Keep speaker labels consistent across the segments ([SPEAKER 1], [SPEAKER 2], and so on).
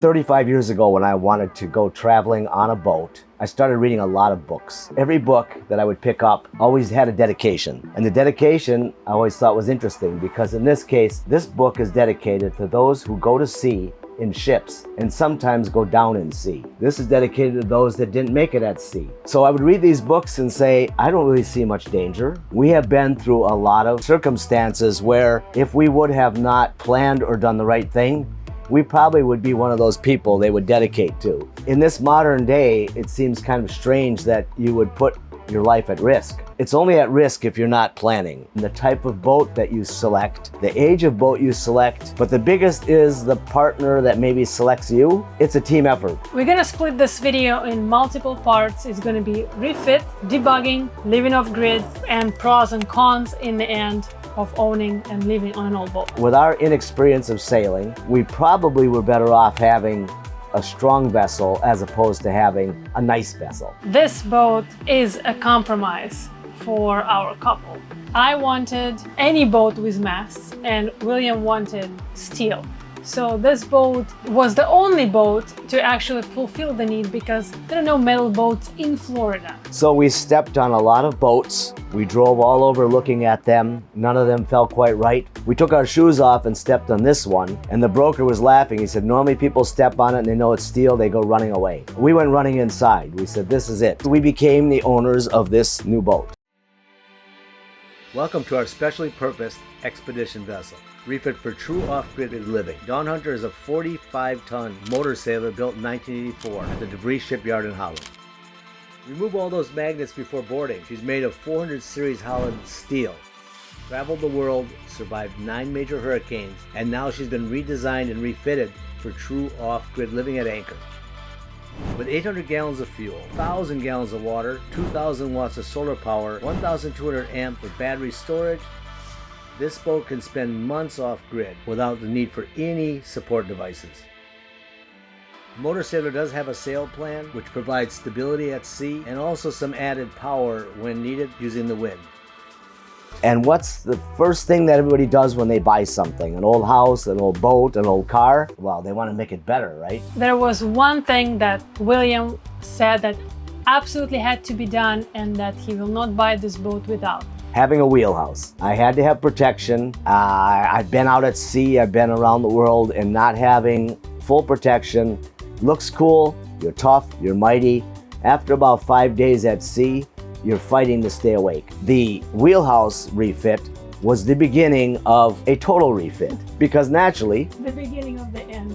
[SPEAKER 1] 35 years ago, when I wanted to go traveling on a boat, I started reading a lot of books. Every book that I would pick up always had a dedication. And the dedication I always thought was interesting because in this case, this book is dedicated to those who go to sea in ships and sometimes go down in sea. This is dedicated to those that didn't make it at sea. So I would read these books and say, I don't really see much danger. We have been through a lot of circumstances where if we would have not planned or done the right thing, we probably would be one of those people they would dedicate to. In this modern day, it seems kind of strange that you would put your life at risk. It's only at risk if you're not planning. And the type of boat that you select, the age of boat you select, but the biggest is the partner that maybe selects you. It's a team effort.
[SPEAKER 2] We're gonna split this video in multiple parts. It's gonna be refit, debugging, living off grid, and pros and cons in the end of owning and living on an old boat.
[SPEAKER 1] With our inexperience of sailing, we probably were better off having a strong vessel as opposed to having a nice vessel.
[SPEAKER 2] This boat is a compromise for our couple. I wanted any boat with masts and William wanted steel. So this boat was the only boat to actually fulfill the need because there are no metal boats in Florida.
[SPEAKER 1] So we stepped on a lot of boats. We drove all over looking at them. None of them felt quite right. We took our shoes off and stepped on this one, and the broker was laughing. He said, normally people step on it and they know it's steel, they go running away. We went running inside. We said, this is it. We became the owners of this new boat. Welcome to our specially purposed expedition vessel, refit for true off-grid living. Dawn Hunter is a 45-ton motor sailor built in 1984 at the Debris Shipyard in Holland. Remove all those magnets before boarding. She's made of 400 series Holland steel. Traveled the world, survived 9 major hurricanes, and now she's been redesigned and refitted for true off-grid living at anchor. With 800 gallons of fuel, 1,000 gallons of water, 2,000 watts of solar power, 1,200 amp for battery storage, this boat can spend months off-grid without the need for any support devices. The Motor Sailor does have a sail plan which provides stability at sea and also some added power when needed using the wind. And what's the first thing that everybody does when they buy something? An old house, an old boat, an old car? Well, they want to make it better, right?
[SPEAKER 2] There was one thing that William said that absolutely had to be done and that he will not buy this boat without.
[SPEAKER 1] Having a wheelhouse. I had to have protection. I've been out at sea, I've been around the world, and not having full protection looks cool, you're tough, you're mighty. After about 5 days at sea, you're fighting to stay awake. The wheelhouse refit was the beginning of a total refit because naturally,
[SPEAKER 2] The beginning of the end.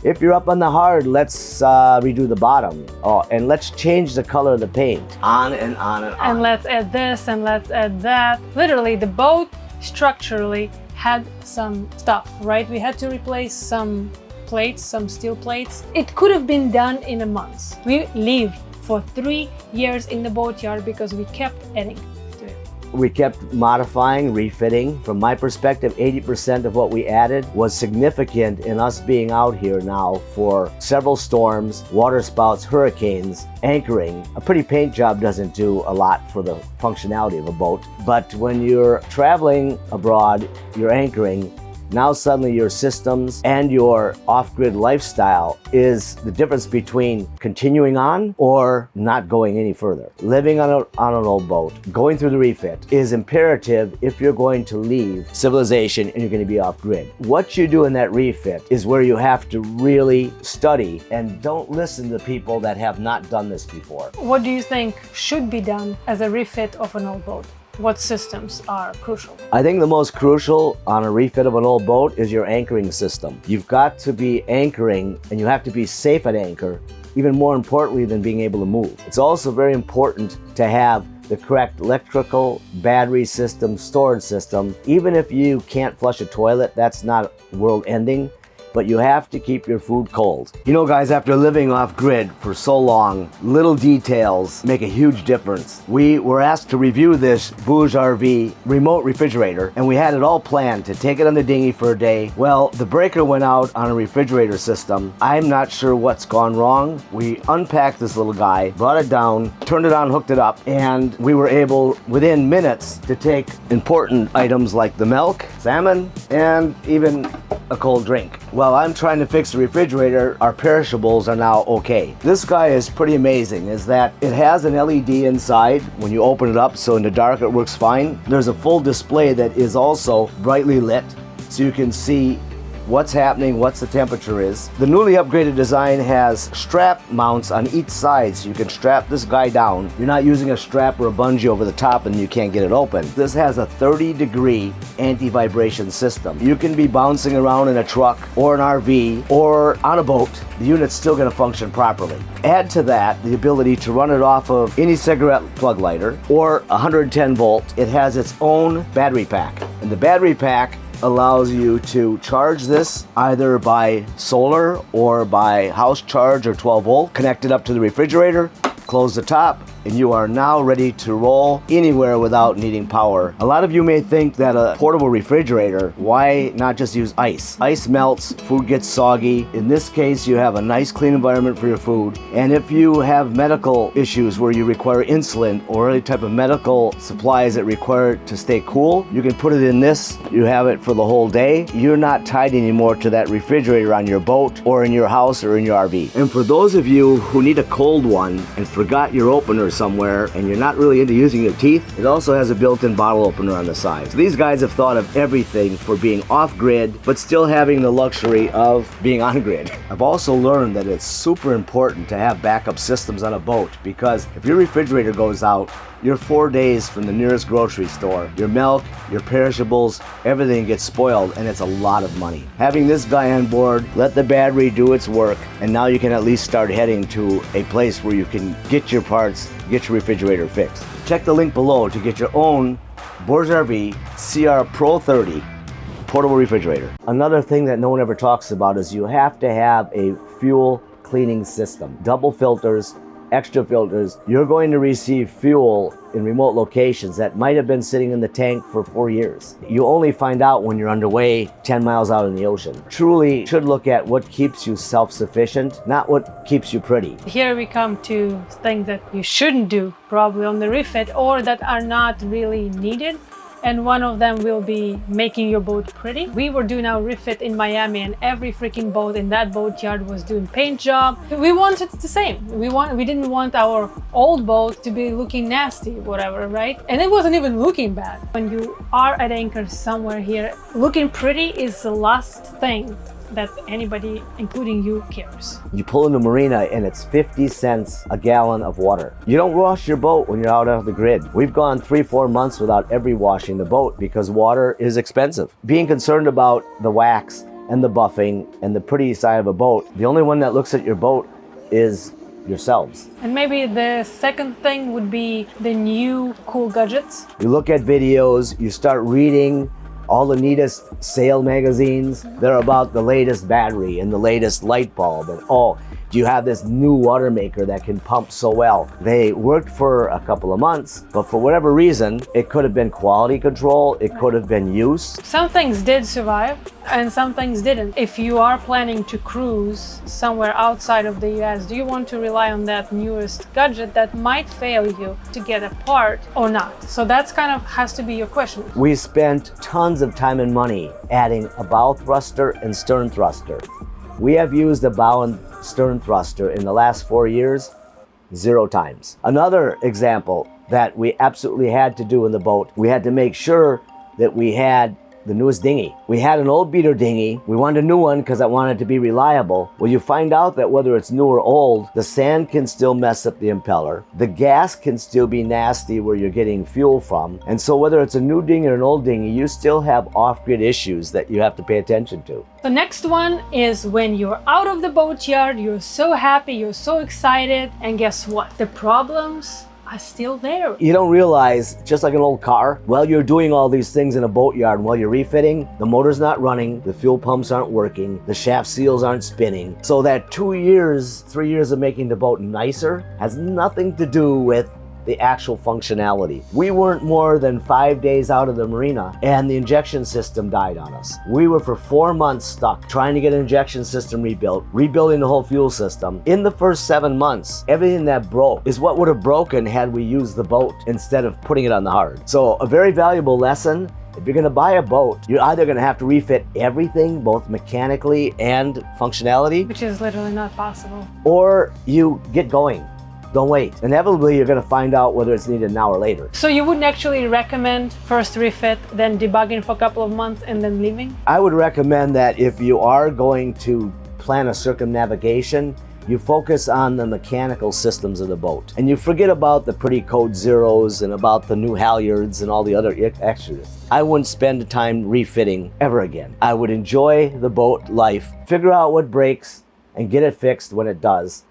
[SPEAKER 1] if you're up on the hard, let's redo the bottom. Oh, and let's change the color of the paint. On and on and on.
[SPEAKER 2] And let's add this and let's add that. Literally, the boat structurally had some stuff, right? We had to replace some plates, some steel plates. It could have been done in a month. We lived for 3 years in the boatyard because we kept adding to it.
[SPEAKER 1] We kept modifying, refitting. From my perspective, 80% of what we added was significant in us being out here now for several storms, water spouts, hurricanes, anchoring. A pretty paint job doesn't do a lot for the functionality of a boat. But when you're traveling abroad, you're anchoring, now suddenly your systems and your off-grid lifestyle is the difference between continuing on or not going any further. Living on an old boat, going through the refit is imperative if you're going to leave civilization and you're going to be off-grid. What you do in that refit is where you have to really study and don't listen to people that have not done this before.
[SPEAKER 2] What do you think should be done as a refit of an old boat? What systems are crucial?
[SPEAKER 1] I think the most crucial on a refit of an old boat is your anchoring system. You've got to be anchoring and you have to be safe at anchor, even more importantly than being able to move. It's also very important to have the correct electrical, battery system, storage system. Even if you can't flush a toilet, that's not world ending. But you have to keep your food cold. You know, guys, after living off-grid for so long, little details make a huge difference. We were asked to review this Bouge RV remote refrigerator, and we had it all planned to take it on the dinghy for a day. Well, the breaker went out on a refrigerator system. I'm not sure what's gone wrong. We unpacked this little guy, brought it down, turned it on, hooked it up, and we were able, within minutes, to take important items like the milk, salmon, and even a cold drink. While I'm trying to fix the refrigerator, our perishables are now okay. This guy is pretty amazing, is that it has an LED inside when you open it up, so in the dark it works fine. There's a full display that is also brightly lit, so you can see what's happening, what the temperature is. The newly upgraded design has strap mounts on each side, so you can strap this guy down. You're not using a strap or a bungee over the top and you can't get it open. This has a 30-degree anti-vibration system. You can be bouncing around in a truck or an RV or on a boat. The unit's still going to function properly. Add to that the ability to run it off of any cigarette plug lighter or 110 volt. It has its own battery pack, and the battery pack allows you to charge this either by solar or by house charge or 12 volt, connect it up to the refrigerator, close the top, and you are now ready to roll anywhere without needing power. A lot of you may think that a portable refrigerator, why not just use ice? Ice melts, food gets soggy. In this case, you have a nice clean environment for your food. And if you have medical issues where you require insulin or any type of medical supplies that require it to stay cool, you can put it in this. You have it for the whole day. You're not tied anymore to that refrigerator on your boat or in your house or in your RV. And for those of you who need a cold one and forgot your opener somewhere and you're not really into using your teeth, it also has a built-in bottle opener on the side. So these guys have thought of everything for being off-grid but still having the luxury of being on-grid. I've also learned that it's super important to have backup systems on a boat, because if your refrigerator goes out, you're 4 days from the nearest grocery store. Your milk, your perishables, everything gets spoiled, and it's a lot of money. Having this guy on board, let the battery do its work, and now you can at least start heading to a place where you can get your parts, get your refrigerator fixed. Check the link below to get your own Boers RV CR Pro 30 portable refrigerator. Another thing that no one ever talks about is you have to have a fuel cleaning system. Double filters, extra filters. You're going to receive fuel in remote locations that might have been sitting in the tank for 4 years. You only find out when you're underway 10 miles out in the ocean. Truly should look at what keeps you self-sufficient, not what keeps you pretty.
[SPEAKER 2] Here we come to things that you shouldn't do probably on the refit, or that are not really needed. And one of them will be making your boat pretty. We were doing our refit in Miami, and every freaking boat in that boatyard was doing paint job. We wanted the same. We didn't want our old boat to be looking nasty, whatever, right? And it wasn't even looking bad. When you are at anchor somewhere here, looking pretty is the last thing that anybody, including you, cares.
[SPEAKER 1] You pull into marina and it's 50 cents a gallon of water. You don't wash your boat when you're out of the grid. We've gone 3-4 months without ever washing the boat because water is expensive. Being concerned about the wax and the buffing and the pretty side of a boat, the only one that looks at your boat is yourselves.
[SPEAKER 2] And maybe the second thing would be the new cool gadgets.
[SPEAKER 1] You look at videos, you start reading all the neatest sail magazines. They're about the latest battery and the latest light bulb, and oh, do you have this new water maker that can pump so well? They worked for a couple of months, but for whatever reason, it could have been quality control, it could have been use.
[SPEAKER 2] Some things did survive and some things didn't. If you are planning to cruise somewhere outside of the US, do you want to rely on that newest gadget that might fail you to get a part or not? So that's kind of has to be your question.
[SPEAKER 1] We spent tons of time and money adding a bow thruster and stern thruster. We have used a bow and stern thruster in the last 4 years 0 times. Another example that we absolutely had to do in the boat, we had to make sure that we had the newest dinghy. We had an old beater dinghy. We wanted a new one because I wanted it to be reliable. Well, you find out that whether it's new or old, the sand can still mess up the impeller. The gas can still be nasty where you're getting fuel from. And so whether it's a new dinghy or an old dinghy, you still have off-grid issues that you have to pay attention to.
[SPEAKER 2] The next one is when you're out of the boatyard, you're so happy, you're so excited, and guess what? The problems are still there.
[SPEAKER 1] You don't realize, just like an old car, while you're doing all these things in a boatyard, while you're refitting, the motor's not running, the fuel pumps aren't working, the shaft seals aren't spinning. So that 2 years, 3 years of making the boat nicer has nothing to do with the actual functionality. We weren't more than 5 days out of the marina and the injection system died on us. We were for 4 months stuck trying to get an injection system rebuilt, rebuilding the whole fuel system. In the first 7 months, everything that broke is what would have broken had we used the boat instead of putting it on the hard. So a very valuable lesson If you're going to buy a boat, you're either going to have to refit everything, both mechanically and functionality,
[SPEAKER 2] Which is literally not possible.
[SPEAKER 1] or you get going. Don't wait. Inevitably, you're going to find out whether it's needed now or later.
[SPEAKER 2] So you wouldn't actually recommend first refit, then debugging for a couple of months and then leaving?
[SPEAKER 1] I would recommend that if you are going to plan a circumnavigation, you focus on the mechanical systems of the boat. And you forget about the pretty code zeros and about the new halyards and all the other extras. I wouldn't spend the time refitting ever again. I would enjoy the boat life, figure out what breaks, and get it fixed when it does,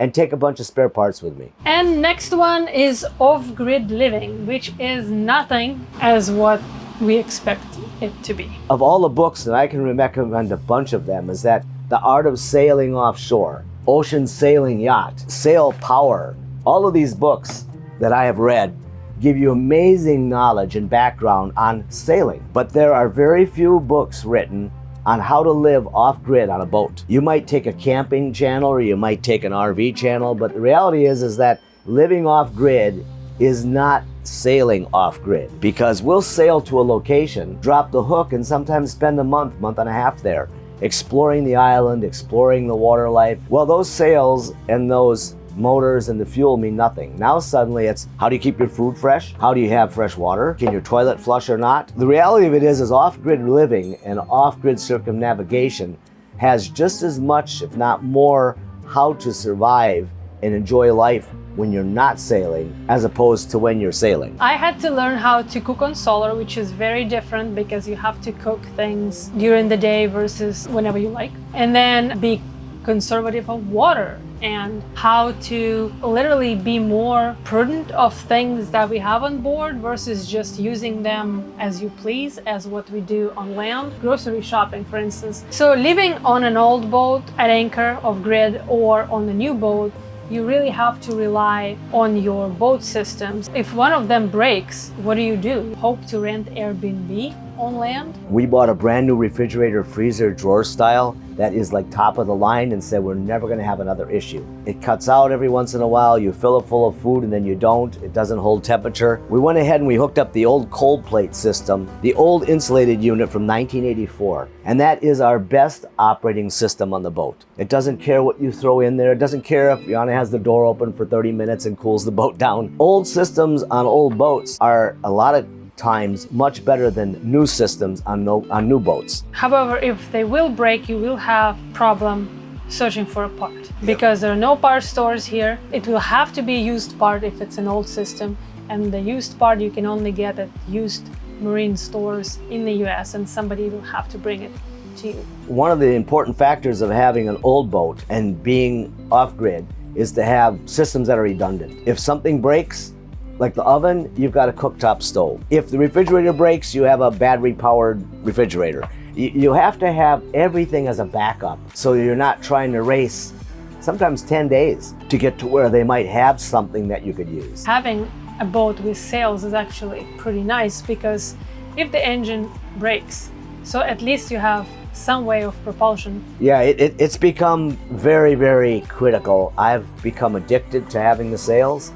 [SPEAKER 1] and take a bunch of spare parts with me.
[SPEAKER 2] And next one is off-grid living, which is nothing as what we expect it to be.
[SPEAKER 1] Of all the books that I can recommend, a bunch of them, is that The Art of Sailing Offshore, Ocean Sailing Yacht, Sail Power. All of these books that I have read give you amazing knowledge and background on sailing. But there are very few books written on how to live off-grid on a boat. You might take a camping channel or you might take an RV channel, but the reality is that living off-grid is not sailing off-grid, because we'll sail to a location, drop the hook, and sometimes spend a month and a half there, exploring the island, exploring the water life. Well, those sails and those motors and the fuel mean nothing. Now suddenly it's, how do you keep your food fresh? How do you have fresh water? Can your toilet flush or not? The reality of it is off-grid living and off-grid circumnavigation has just as much, if not more, how to survive and enjoy life when you're not sailing as opposed to when you're sailing.
[SPEAKER 2] I had to learn how to cook on solar, which is very different because you have to cook things during the day versus whenever you like. And then be conservative of water and how to literally be more prudent of things that we have on board versus just using them as you please, as what we do on land. Grocery shopping, for instance. So living on an old boat at anchor off-grid or on a new boat, you really have to rely on your boat systems. If one of them breaks, what do? Hope to rent Airbnb on land?
[SPEAKER 1] We bought a brand new refrigerator freezer drawer style that is like top of the line and said we're never going to have another issue. It cuts out every once in a while. You fill it full of food and then you don't. It doesn't hold temperature. We went ahead and we hooked up the old cold plate system, the old insulated unit from 1984. And that is our best operating system on the boat. It doesn't care what you throw in there. It doesn't care if Yana has the door open for 30 minutes and cools the boat down. Old systems on old boats are a lot of times much better than new systems on new boats.
[SPEAKER 2] However, if they will break, you will have problem searching for a part because there are no part stores here. It will have to be used part if it's an old system, and the used part you can only get at used marine stores in the US, and somebody will have to bring it to you.
[SPEAKER 1] One of the important factors of having an old boat and being off-grid is to have systems that are redundant. If something breaks, like the oven, you've got a cooktop stove. If the refrigerator breaks, you have a battery-powered refrigerator. You have to have everything as a backup so you're not trying to race sometimes 10 days to get to where they might have something that you could use.
[SPEAKER 2] Having a boat with sails is actually pretty nice because if the engine breaks, so at least you have some way of propulsion.
[SPEAKER 1] Yeah, it's become very, very critical. I've become addicted to having the sails.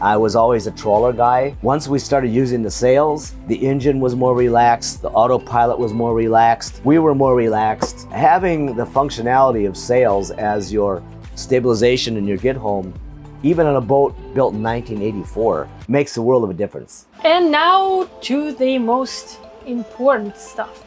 [SPEAKER 1] I was always a trawler guy. Once we started using the sails, the engine was more relaxed, the autopilot was more relaxed, we were more relaxed. Having the functionality of sails as your stabilization and your get home, even on a boat built in 1984, makes a world of a difference.
[SPEAKER 2] And now to the most important stuff.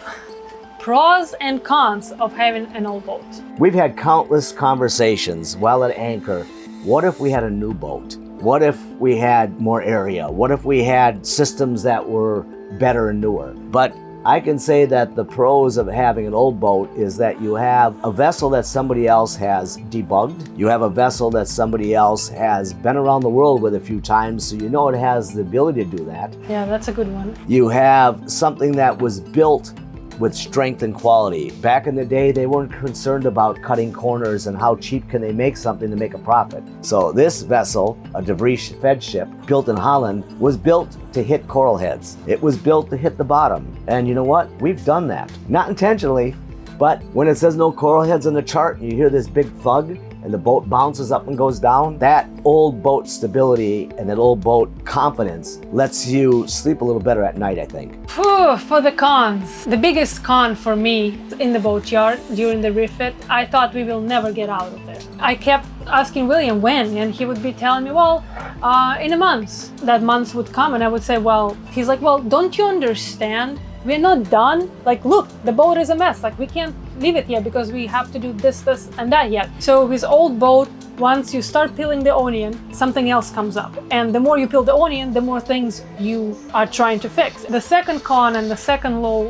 [SPEAKER 2] Pros and cons of having an old boat.
[SPEAKER 1] We've had countless conversations while at anchor. What if we had a new boat? What if we had more area? What if we had systems that were better and newer? But I can say that the pros of having an old boat is that you have a vessel that somebody else has debugged. You have a vessel that somebody else has been around the world with a few times, so you know it has the ability to do that.
[SPEAKER 2] Yeah, that's a good one.
[SPEAKER 1] You have something that was built with strength and quality. Back in the day, they weren't concerned about cutting corners and how cheap can they make something to make a profit. So this vessel, a De Vries fed ship built in Holland, was built to hit coral heads. It was built to hit the bottom. And you know what? We've done that. Not intentionally, but when it says no coral heads on the chart and you hear this big thud and the boat bounces up and goes down, that old boat stability and that old boat confidence lets you sleep a little better at night, I think.
[SPEAKER 2] Phew, Oh, for the cons. The biggest con for me in the boatyard during the refit, I thought we will never get out of there. I kept asking William when, and he would be telling me, well, in a month. That month would come and I would say, well, he's like, well, don't you understand? We're not done. Like, look, the boat is a mess. Like, we can't leave it here because we have to do this, and that yet. So with old boat, once you start peeling the onion, something else comes up. And the more you peel the onion, the more things you are trying to fix. The second con and the second low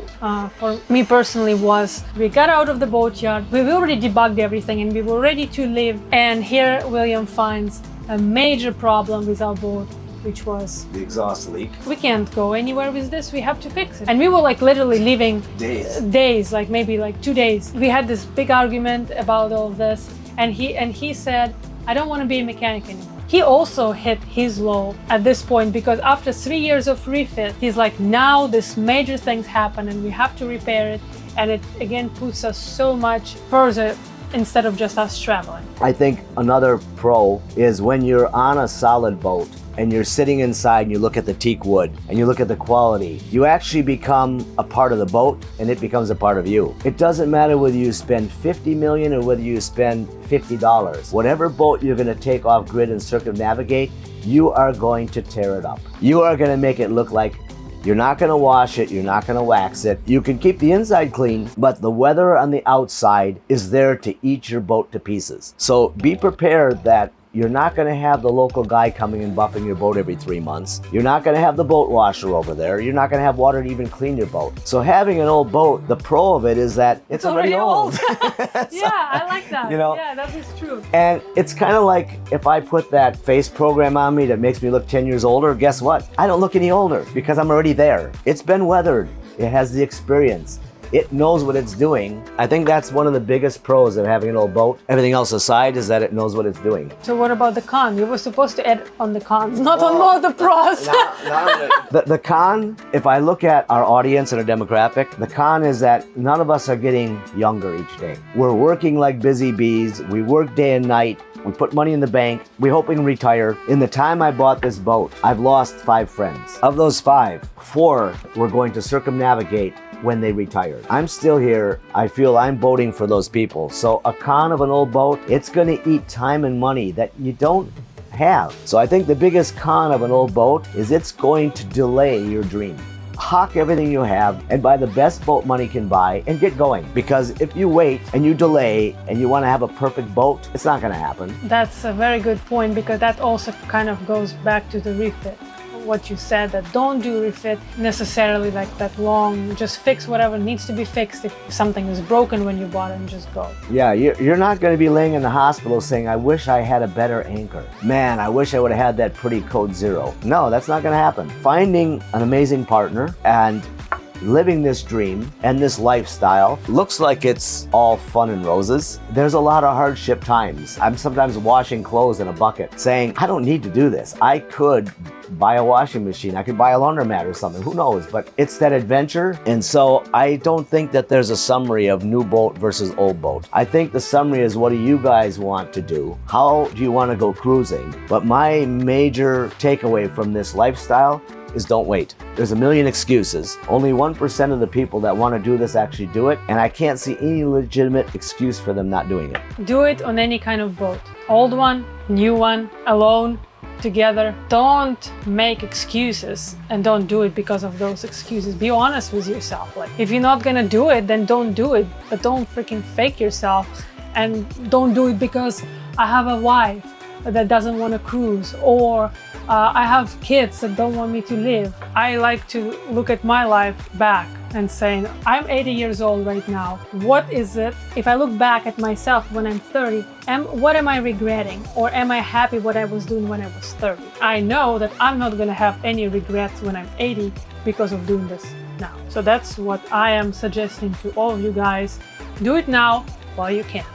[SPEAKER 2] for me personally was we got out of the boatyard, we've already debugged everything and we were ready to leave. And here William finds a major problem with our boat, which was
[SPEAKER 1] the exhaust leak.
[SPEAKER 2] We can't go anywhere with this, we have to fix it. And we were like literally leaving days, like maybe like 2 days. We had this big argument about all of this, and he said, I don't want to be a mechanic anymore. He also hit his low at this point because after 3 years of refit, he's like, now this major things happen and we have to repair it, and it again puts us so much further instead of just us traveling.
[SPEAKER 1] I think another pro is when you're on a solid boat and you're sitting inside and you look at the teak wood and you look at the quality, you actually become a part of the boat and it becomes a part of you. It doesn't matter whether you spend $50 million or whether you spend $50. Whatever boat you're gonna take off grid and circumnavigate, you are going to tear it up. You are gonna make it look like you're not gonna wash it, you're not gonna wax it. You can keep the inside clean, but the weather on the outside is there to eat your boat to pieces. So be prepared that you're not going to have the local guy coming and buffing your boat every 3 months. You're not going to have the boat washer over there. You're not going to have water to even clean your boat. So having an old boat, the pro of it is that it's already old.
[SPEAKER 2] Yeah, I like that.
[SPEAKER 1] You know,
[SPEAKER 2] yeah, that is true.
[SPEAKER 1] And it's kind of like if I put that face program on me that makes me look 10 years older, guess what? I don't look any older because I'm already there. It's been weathered. It has the experience. It knows what it's doing. I think that's one of the biggest pros of having an old boat. Everything else aside is that it knows what it's doing.
[SPEAKER 2] So what about the con? You were supposed to add on the cons, not on all the pros.
[SPEAKER 1] The con, if I look at our audience and our demographic, the con is that none of us are getting younger each day. We're working like busy bees. We work day and night. We put money in the bank. We hope we can retire. In the time I bought this boat, I've lost 5 friends. Of those 5, 4 were going to circumnavigate when they retired. I'm still here. I feel I'm voting for those people. So a con of an old boat, it's going to eat time and money that you don't have. So I think the biggest con of an old boat is it's going to delay your dream. Hawk everything you have and buy the best boat money can buy and get going. Because if you wait and you delay and you want to have a perfect boat, it's not going to happen.
[SPEAKER 2] That's a very good point, because that also kind of goes back to the refit. What you said, that don't do refit necessarily like that long, just fix whatever needs to be fixed. If something is broken when you bought it, and just go.
[SPEAKER 1] Yeah, you're not going to be laying in the hospital saying, I wish I had a better anchor. Man, I wish I would have had that pretty code 0. No, that's not going to happen. Finding an amazing partner and living this dream and this lifestyle looks like it's all fun and roses. There's a lot of hardship times. I'm sometimes washing clothes in a bucket saying, I don't need to do this. I could buy a washing machine. I could buy a laundromat or something. Who knows? But it's that adventure. And so I don't think that there's a summary of new boat versus old boat. I think the summary is, what do you guys want to do? How do you want to go cruising? But my major takeaway from this lifestyle is don't wait. There's a million excuses. Only 1% of the people that want to do this actually do it, and I can't see any legitimate excuse for them not doing it.
[SPEAKER 2] Do it on any kind of boat. Old one, new one, alone, together. Don't make excuses and don't do it because of those excuses. Be honest with yourself. Like, if you're not gonna do it, then don't do it. But don't freaking fake yourself, and don't do it because I have a wife that doesn't want to cruise, or I have kids that don't want me to live. I like to look at my life back and saying, I'm 80 years old right now. What is it? If I look back at myself when I'm 30, what am I regretting? Or am I happy what I was doing when I was 30? I know that I'm not gonna have any regrets when I'm 80 because of doing this now. So that's what I am suggesting to all of you guys. Do it now while you can.